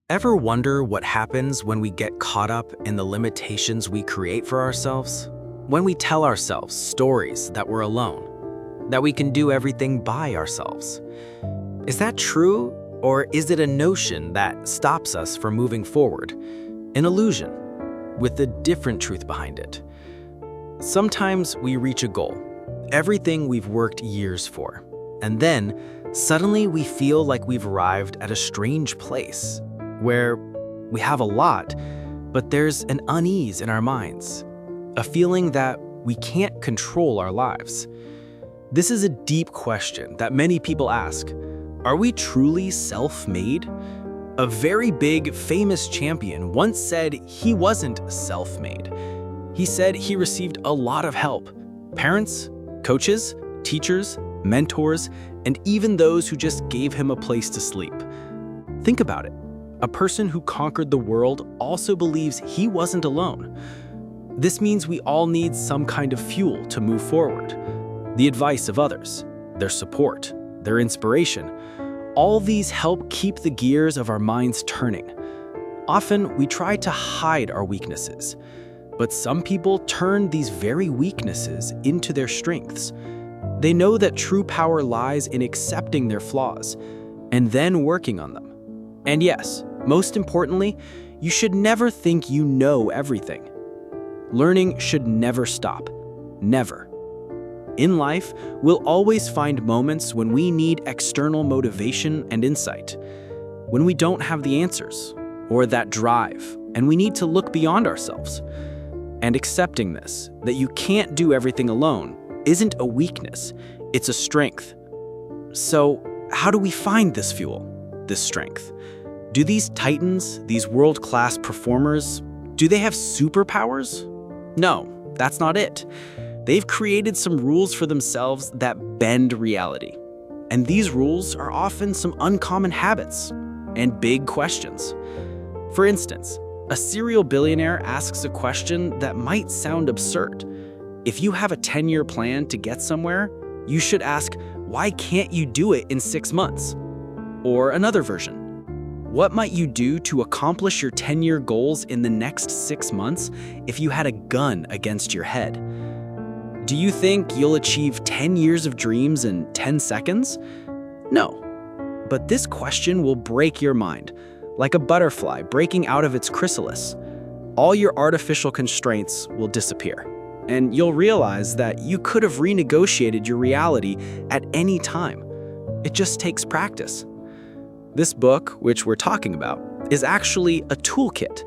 Ever wonder what happens when we get caught up in the limitations we create for ourselves? When we tell ourselves stories that we're alone, that we can do everything by ourselves. Is that true, or is it a notion that stops us from moving forward? An illusion, with a different truth behind it. Sometimes we reach a goal, everything we've worked years for, and then suddenly we feel like we've arrived at a strange place where we have a lot, but there's an unease in our minds, a feeling that we can't control our lives. This is a deep question that many people ask. Are we truly self-made? A very big, famous champion once said he wasn't self-made. He said he received a lot of help. Parents, coaches, teachers, mentors, and even those who just gave him a place to sleep. Think about it. A person who conquered the world also believes he wasn't alone. This means we all need some kind of fuel to move forward. The advice of others, their support, their inspiration, all these help keep the gears of our minds turning. Often, we try to hide our weaknesses, but some people turn these very weaknesses into their strengths. They know that true power lies in accepting their flaws and then working on them. And yes, most importantly, you should never think you know everything. Learning should never stop. Never. In life, we'll always find moments when we need external motivation and insight, when we don't have the answers or that drive, and we need to look beyond ourselves. And accepting this, that you can't do everything alone, isn't a weakness, it's a strength. So, how do we find this fuel, this strength? Do these titans, these world-class performers, do they have superpowers? No, that's not it. They've created some rules for themselves that bend reality. And these rules are often some uncommon habits and big questions. For instance, a serial billionaire asks a question that might sound absurd. If you have a 10-year plan to get somewhere, you should ask, why can't you do it in 6 months? Or another version. What might you do to accomplish your 10-year goals in the next 6 months if you had a gun against your head? Do you think you'll achieve 10 years of dreams in 10 seconds? No. But this question will break your mind, like a butterfly breaking out of its chrysalis. All your artificial constraints will disappear, and you'll realize that you could have renegotiated your reality at any time. It just takes practice. This book, which we're talking about, is actually a toolkit.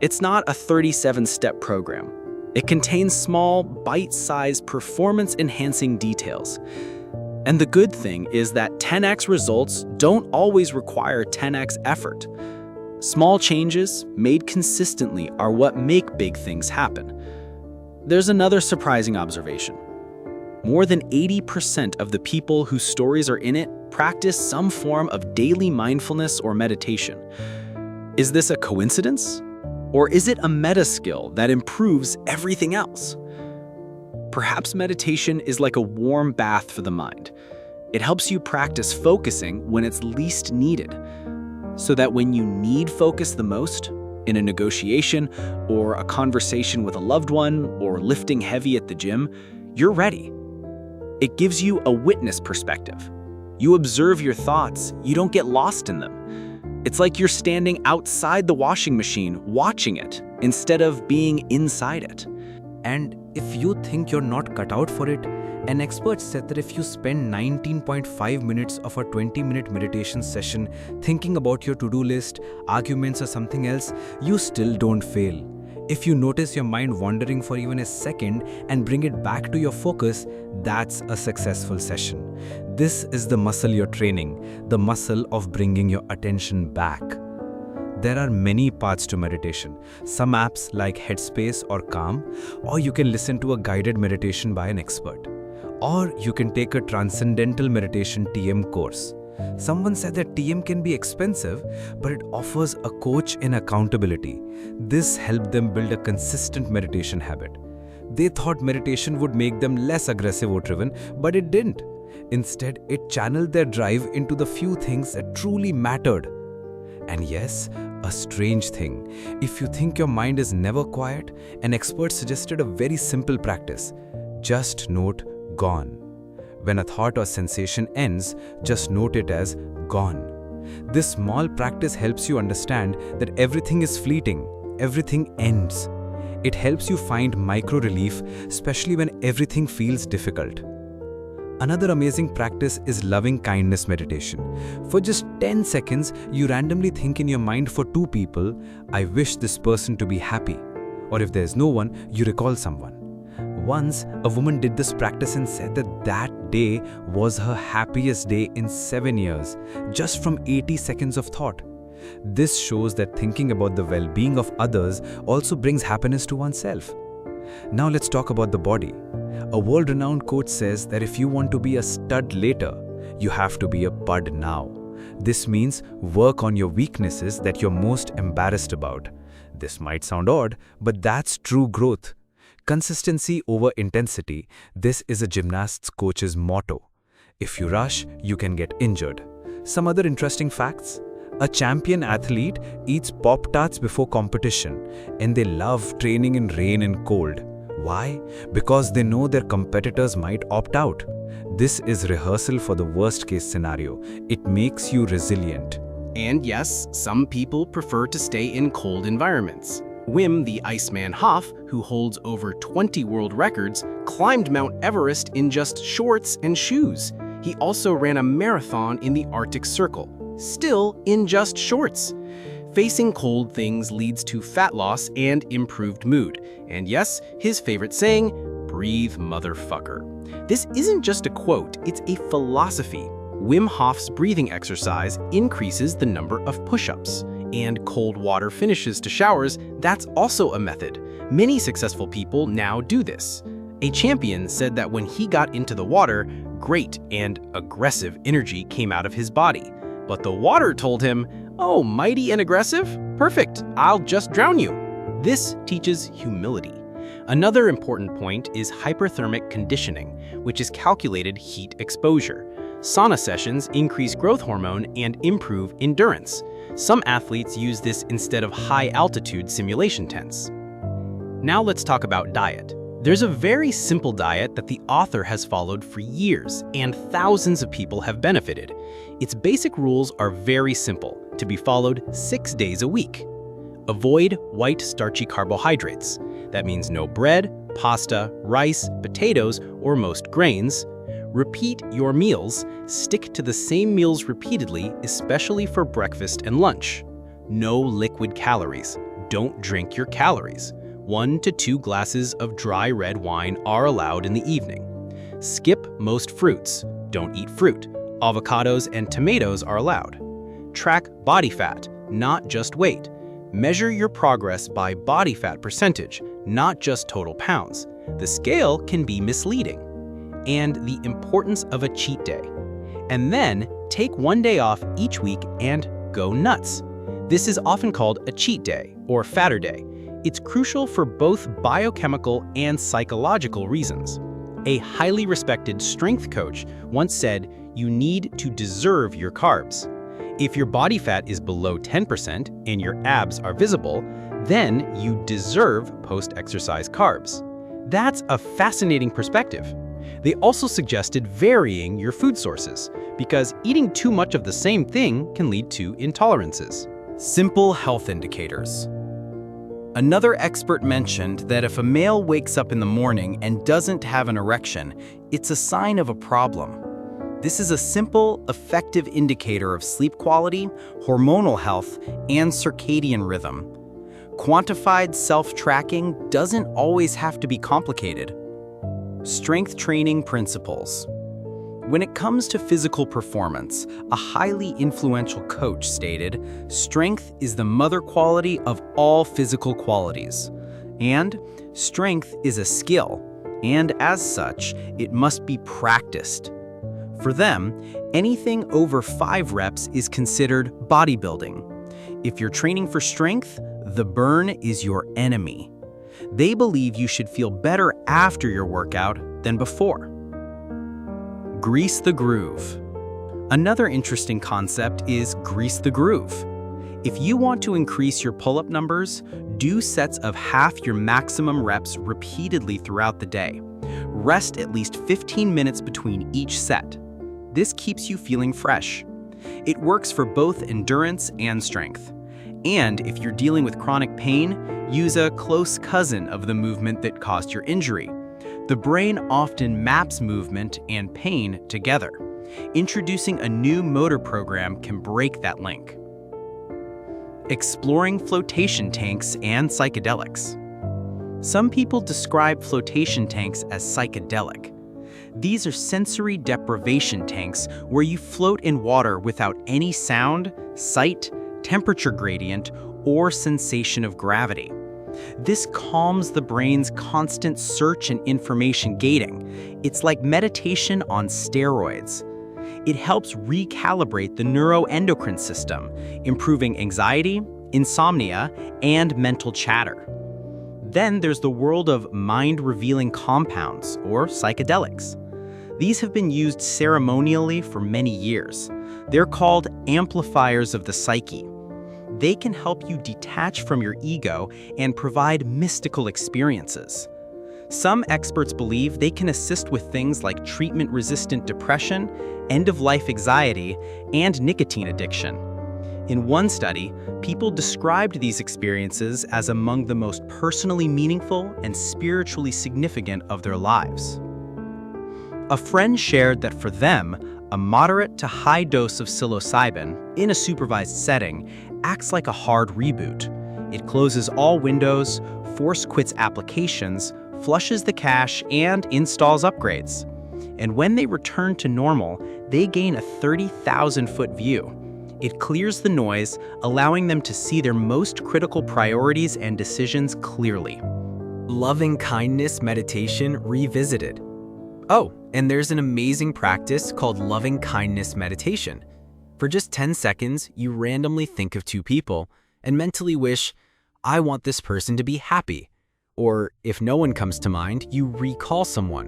It's not a 37-step program. It contains small, bite-sized, performance-enhancing details. And the good thing is that 10x results don't always require 10x effort. Small changes, made consistently, are what make big things happen. There's another surprising observation. More than 80% of the people whose stories are in it practice some form of daily mindfulness or meditation. Is this a coincidence? Or is it a meta skill that improves everything else? Perhaps meditation is like a warm bath for the mind. It helps you practice focusing when it's least needed, so that when you need focus the most, in a negotiation or a conversation with a loved one or lifting heavy at the gym, you're ready. It gives you a witness perspective. You observe your thoughts, you don't get lost in them. It's like you're standing outside the washing machine watching it instead of being inside it. And if you think you're not cut out for it, an expert said that if you spend 19.5 minutes of a 20-minute meditation session thinking about your to-do list, arguments or something else, you still don't fail. If you notice your mind wandering for even a second and bring it back to your focus, that's a successful session. This is the muscle you're training, the muscle of bringing your attention back. There are many paths to meditation. Some apps like Headspace or Calm, or you can listen to a guided meditation by an expert. Or you can take a Transcendental Meditation TM course. Someone said that TM can be expensive, but it offers a coach in accountability. This helped them build a consistent meditation habit. They thought meditation would make them less aggressive or driven, but it didn't. Instead, it channeled their drive into the few things that truly mattered. And yes, a strange thing. If you think your mind is never quiet, an expert suggested a very simple practice. Just note gone. When a thought or sensation ends, just note it as gone. This small practice helps you understand that everything is fleeting, everything ends. It helps you find micro relief, especially when everything feels difficult. Another amazing practice is loving kindness meditation. For just 10 seconds, you randomly think in your mind for two people, I wish this person to be happy. Or if there's no one, you recall someone. Once, a woman did this practice and said that that day was her happiest day in 7 years, just from 80 seconds of thought. This shows that thinking about the well-being of others also brings happiness to oneself. Now let's talk about the body. A world-renowned coach says that if you want to be a stud later, you have to be a bud now. This means work on your weaknesses that you're most embarrassed about. This might sound odd, but that's true growth. Consistency over intensity. This is a gymnast's coach's motto. If you rush, you can get injured. Some other interesting facts. A champion athlete eats Pop-Tarts before competition, and they love training in rain and cold. Why? Because they know their competitors might opt out. This is rehearsal for the worst-case scenario. It makes you resilient. And yes, some people prefer to stay in cold environments. Wim the Iceman Hof, who holds over 20 world records, climbed Mount Everest in just shorts and shoes. He also ran a marathon in the Arctic Circle, still in just shorts. Facing cold things leads to fat loss and improved mood. And yes, his favorite saying, breathe motherfucker. This isn't just a quote, it's a philosophy. Wim Hof's breathing exercise increases the number of push-ups. And cold water finishes to showers, that's also a method. Many successful people now do this. A champion said that when he got into the water, great and aggressive energy came out of his body. But the water told him, oh, mighty and aggressive? Perfect, I'll just drown you. This teaches humility. Another important point is hyperthermic conditioning, which is calculated heat exposure. Sauna sessions increase growth hormone and improve endurance. Some athletes use this instead of high-altitude simulation tents. Now let's talk about diet. There's a very simple diet that the author has followed for years, and thousands of people have benefited. Its basic rules are very simple, to be followed 6 days a week. Avoid white starchy carbohydrates. That means no bread, pasta, rice, potatoes, or most grains. Repeat your meals. Stick to the same meals repeatedly, especially for breakfast and lunch. No liquid calories. Don't drink your calories. 1 to 2 glasses of dry red wine are allowed in the evening. Skip most fruits. Don't eat fruit. Avocados and tomatoes are allowed. Track body fat, not just weight. Measure your progress by body fat percentage, not just total pounds. The scale can be misleading. And the importance of a cheat day. And then take 1 day off each week and go nuts. This is often called a cheat day or fatter day. It's crucial for both biochemical and psychological reasons. A highly respected strength coach once said, you need to deserve your carbs. If your body fat is below 10% and your abs are visible, then you deserve post-exercise carbs. That's a fascinating perspective. They also suggested varying your food sources, because eating too much of the same thing can lead to intolerances. Simple health indicators. Another expert mentioned that if a male wakes up in the morning and doesn't have an erection, it's a sign of a problem. This is a simple, effective indicator of sleep quality, hormonal health, and circadian rhythm. Quantified self-tracking doesn't always have to be complicated. Strength training principles. When it comes to physical performance, a highly influential coach stated, strength is the mother quality of all physical qualities. And strength is a skill, and as such, it must be practiced. For them, anything over 5 reps is considered bodybuilding. If you're training for strength, the burn is your enemy. They believe you should feel better after your workout than before. Grease the groove. Another interesting concept is grease the groove. If you want to increase your pull-up numbers, do sets of half your maximum reps repeatedly throughout the day. Rest at least 15 minutes between each set. This keeps you feeling fresh. It works for both endurance and strength. And if you're dealing with chronic pain, use a close cousin of the movement that caused your injury. The brain often maps movement and pain together. Introducing a new motor program can break that link. Exploring flotation tanks and psychedelics. Some people describe flotation tanks as psychedelic. These are sensory deprivation tanks where you float in water without any sound, sight, temperature gradient, or sensation of gravity. This calms the brain's constant search and information gating. It's like meditation on steroids. It helps recalibrate the neuroendocrine system, improving anxiety, insomnia, and mental chatter. Then there's the world of mind-revealing compounds, or psychedelics. These have been used ceremonially for many years. They're called amplifiers of the psyche. They can help you detach from your ego and provide mystical experiences. Some experts believe they can assist with things like treatment-resistant depression, end-of-life anxiety, and nicotine addiction. In one study, people described these experiences as among the most personally meaningful and spiritually significant of their lives. A friend shared that for them, a moderate to high dose of psilocybin in a supervised setting acts like a hard reboot. It closes all windows, force quits applications, flushes the cache, and installs upgrades. And when they return to normal, they gain a 30,000-foot view. It clears the noise, allowing them to see their most critical priorities and decisions clearly. Loving kindness meditation revisited. Oh, and there's an amazing practice called loving kindness meditation. For just 10 seconds, you randomly think of two people and mentally wish, I want this person to be happy. Or if no one comes to mind, you recall someone.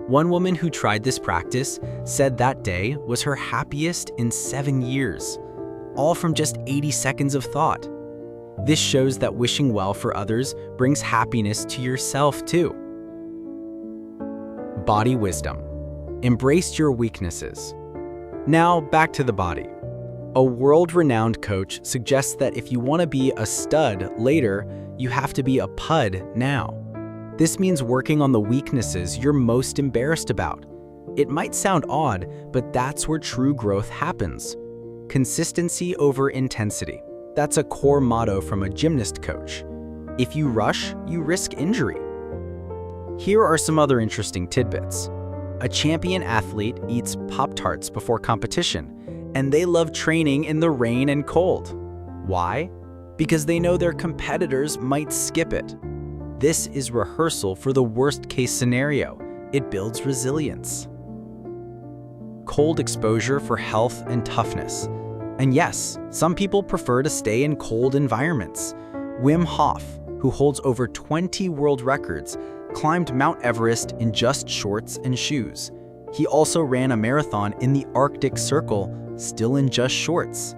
One woman who tried this practice said that day was her happiest in 7 years, all from just 80 seconds of thought. This shows that wishing well for others brings happiness to yourself too. Body wisdom. Embrace your weaknesses. Now back to the body. A world-renowned coach suggests that if you want to be a stud later, you have to be a pud now. This means working on the weaknesses you're most embarrassed about. It might sound odd, but that's where true growth happens. Consistency over intensity. That's a core motto from a gymnast coach. If you rush, you risk injury. Here are some other interesting tidbits. A champion athlete eats Pop-Tarts before competition, and they love training in the rain and cold. Why? Because they know their competitors might skip it. This is rehearsal for the worst-case scenario. It builds resilience. Cold exposure for health and toughness. And yes, some people prefer to stay in cold environments. Wim Hof, who holds over 20 world records, climbed Mount Everest in just shorts and shoes. He also ran a marathon in the Arctic Circle, still in just shorts.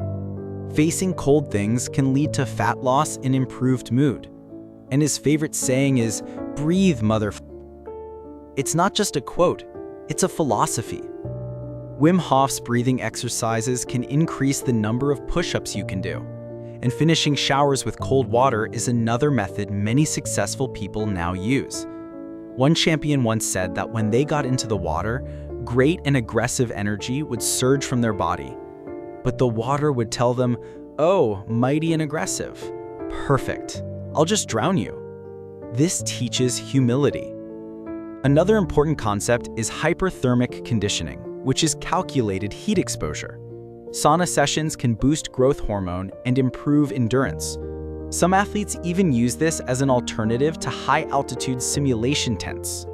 Facing cold things can lead to fat loss and improved mood. And his favorite saying is, "Breathe, motherf." It's not just a quote, it's a philosophy. Wim Hof's breathing exercises can increase the number of push-ups you can do. And finishing showers with cold water is another method many successful people now use. One champion once said that when they got into the water, great and aggressive energy would surge from their body. But the water would tell them, "Oh, mighty and aggressive. Perfect. I'll just drown you." This teaches humility. Another important concept is hyperthermic conditioning, which is calculated heat exposure. Sauna sessions can boost growth hormone and improve endurance. Some athletes even use this as an alternative to high-altitude simulation tents.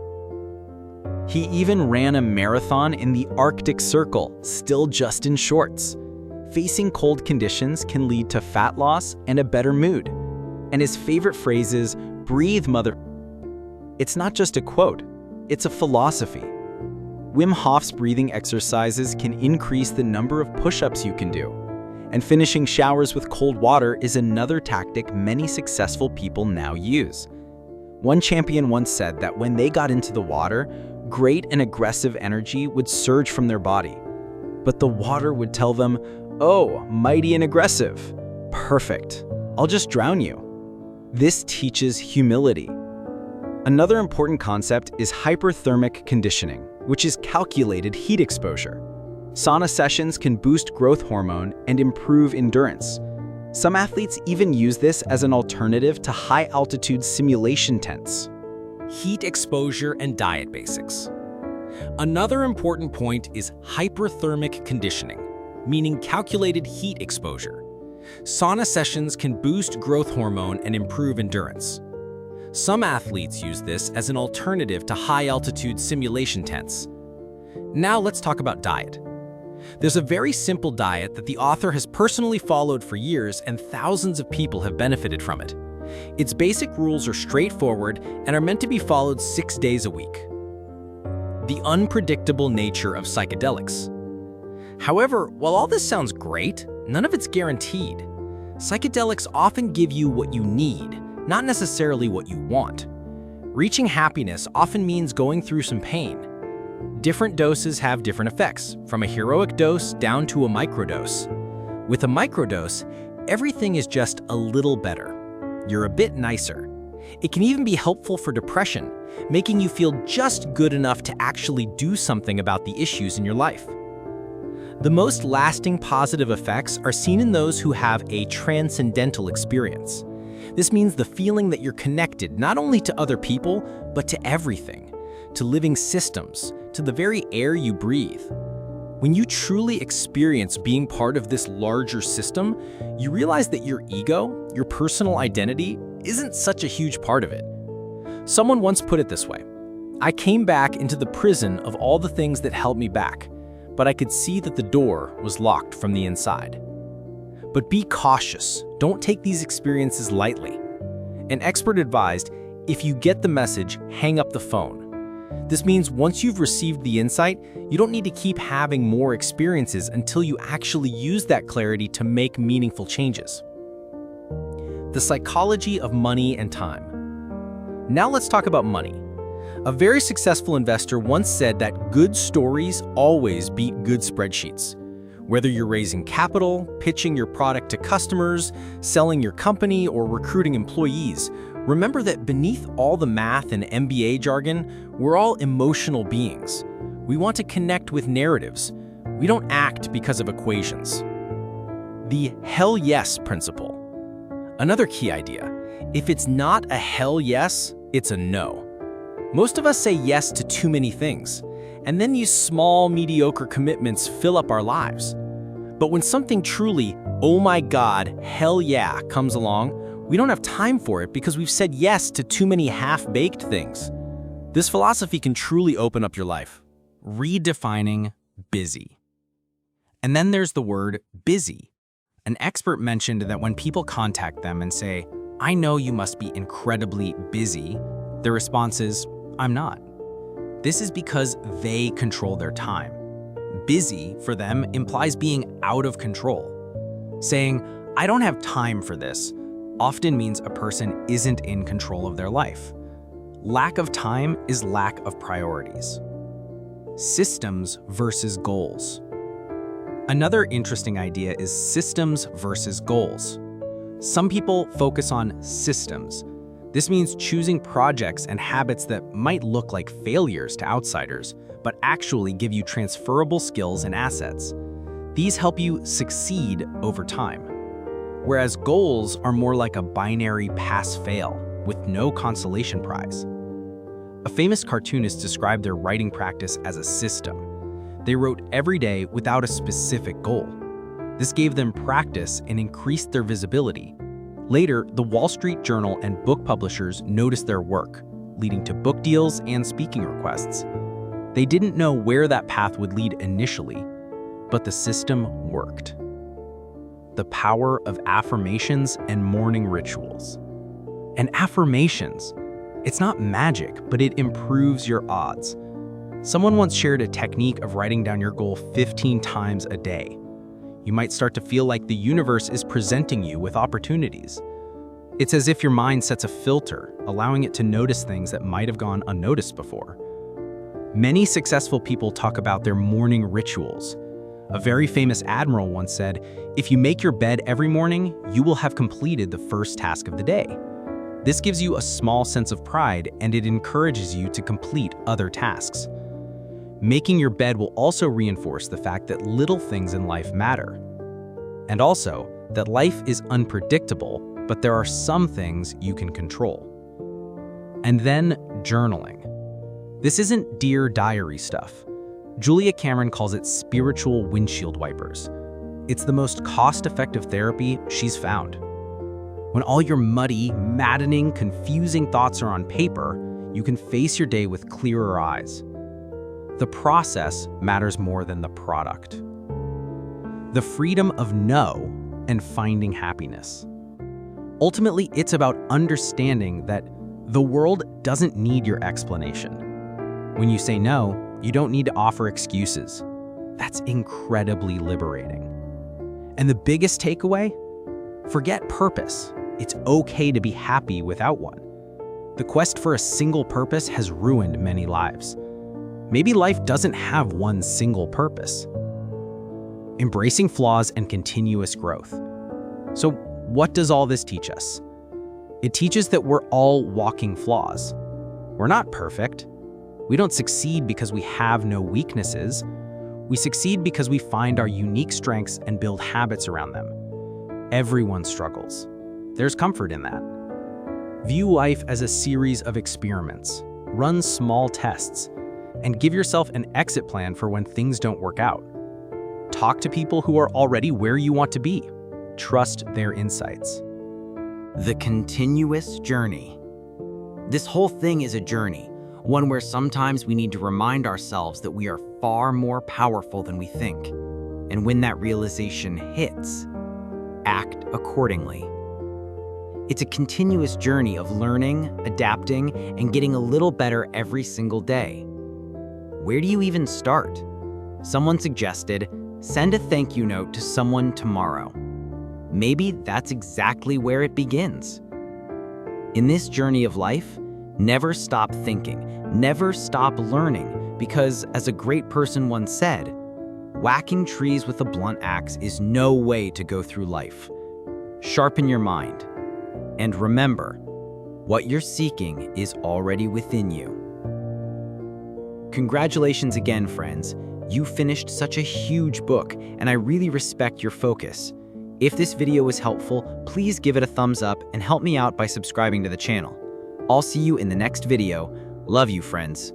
He even ran a marathon in the Arctic Circle, still just in shorts. Facing cold conditions can lead to fat loss and a better mood. And his favorite phrase is, "Breathe, mother." It's not just a quote, it's a philosophy. Wim Hof's breathing exercises can increase the number of push-ups you can do. And finishing showers with cold water is another tactic many successful people now use. One champion once said that when they got into the water, great and aggressive energy would surge from their body. But the water would tell them, "Oh, mighty and aggressive. Perfect. I'll just drown you." This teaches humility. Another important concept is hyperthermic conditioning, which is calculated heat exposure. Sauna sessions can boost growth hormone and improve endurance. Some athletes even use this as an alternative to high-altitude simulation tents. Heat exposure and diet basics. Another important point is hyperthermic conditioning, meaning calculated heat exposure. Sauna sessions can boost growth hormone and improve endurance. Some athletes use this as an alternative to high-altitude simulation tents. Now let's talk about diet. There's a very simple diet that the author has personally followed for years, and thousands of people have benefited from it. Its basic rules are straightforward and are meant to be followed 6 days a week. The unpredictable nature of psychedelics. However, while all this sounds great, none of it's guaranteed. Psychedelics often give you what you need, not necessarily what you want. Reaching happiness often means going through some pain. Different doses have different effects, from a heroic dose down to a microdose. With a microdose, everything is just a little better. You're a bit nicer. It can even be helpful for depression, making you feel just good enough to actually do something about the issues in your life. The most lasting positive effects are seen in those who have a transcendental experience. This means the feeling that you're connected not only to other people, but to everything, to living systems, to the very air you breathe. When you truly experience being part of this larger system, you realize that your ego, your personal identity, isn't such a huge part of it. Someone once put it this way: "I came back into the prison of all the things that held me back, but I could see that the door was locked from the inside." But be cautious. Don't take these experiences lightly. An expert advised, if you get the message, hang up the phone. This means once you've received the insight, you don't need to keep having more experiences until you actually use that clarity to make meaningful changes. The psychology of money and time. Now let's talk about money. A very successful investor once said that good stories always beat good spreadsheets. Whether you're raising capital, pitching your product to customers, selling your company, or recruiting employees, remember that beneath all the math and MBA jargon, we're all emotional beings. We want to connect with narratives. We don't act because of equations. The hell yes principle. Another key idea: if it's not a hell yes, it's a no. Most of us say yes to too many things, and then these small, mediocre commitments fill up our lives. But when something truly, oh my God, hell yeah, comes along, we don't have time for it because we've said yes to too many half-baked things. This philosophy can truly open up your life. Redefining busy. And then there's the word busy. An expert mentioned that when people contact them and say, "I know you must be incredibly busy," their response is, "I'm not." This is because they control their time. Busy, for them, implies being out of control. Saying, "I don't have time for this," often means a person isn't in control of their life. Lack of time is lack of priorities. Systems versus goals. Another interesting idea is systems versus goals. Some people focus on systems. This means choosing projects and habits that might look like failures to outsiders, but actually give you transferable skills and assets. These help you succeed over time. Whereas goals are more like a binary pass-fail with no consolation prize. A famous cartoonist described their writing practice as a system. They wrote every day without a specific goal. This gave them practice and increased their visibility. Later, the Wall Street Journal and book publishers noticed their work, leading to book deals and speaking requests. They didn't know where that path would lead initially, but the system worked. The power of affirmations and morning rituals. And affirmations, it's not magic, but it improves your odds. Someone once shared a technique of writing down your goal 15 times a day. You might start to feel like the universe is presenting you with opportunities. It's as if your mind sets a filter, allowing it to notice things that might have gone unnoticed before. Many successful people talk about their morning rituals. A very famous admiral once said, "If you make your bed every morning, you will have completed the first task of the day." This gives you a small sense of pride, and it encourages you to complete other tasks. Making your bed will also reinforce the fact that little things in life matter. And also, that life is unpredictable, but there are some things you can control. And then, journaling. This isn't Dear Diary stuff. Julia Cameron calls it spiritual windshield wipers. It's the most cost-effective therapy she's found. When all your muddy, maddening, confusing thoughts are on paper, you can face your day with clearer eyes. The process matters more than the product. The freedom of no and finding happiness. Ultimately, it's about understanding that the world doesn't need your explanation. When you say no, you don't need to offer excuses. That's incredibly liberating. And the biggest takeaway? Forget purpose. It's okay to be happy without one. The quest for a single purpose has ruined many lives. Maybe life doesn't have one single purpose. Embracing flaws and continuous growth. So, what does all this teach us? It teaches that we're all walking flaws. We're not perfect. We don't succeed because we have no weaknesses. We succeed because we find our unique strengths and build habits around them. Everyone struggles. There's comfort in that. View life as a series of experiments. Run small tests, and give yourself an exit plan for when things don't work out. Talk to people who are already where you want to be. Trust their insights. The continuous journey. This whole thing is a journey, one where sometimes we need to remind ourselves that we are far more powerful than we think. And when that realization hits, act accordingly. It's a continuous journey of learning, adapting, and getting a little better every single day. Where do you even start? Someone suggested, send a thank you note to someone tomorrow. Maybe that's exactly where it begins. In this journey of life, never stop thinking, never stop learning, because as a great person once said, whacking trees with a blunt axe is no way to go through life. Sharpen your mind. And remember, what you're seeking is already within you. Congratulations again, friends. You finished such a huge book, and I really respect your focus. If this video was helpful, please give it a thumbs up and help me out by subscribing to the channel. I'll see you in the next video. Love you, friends.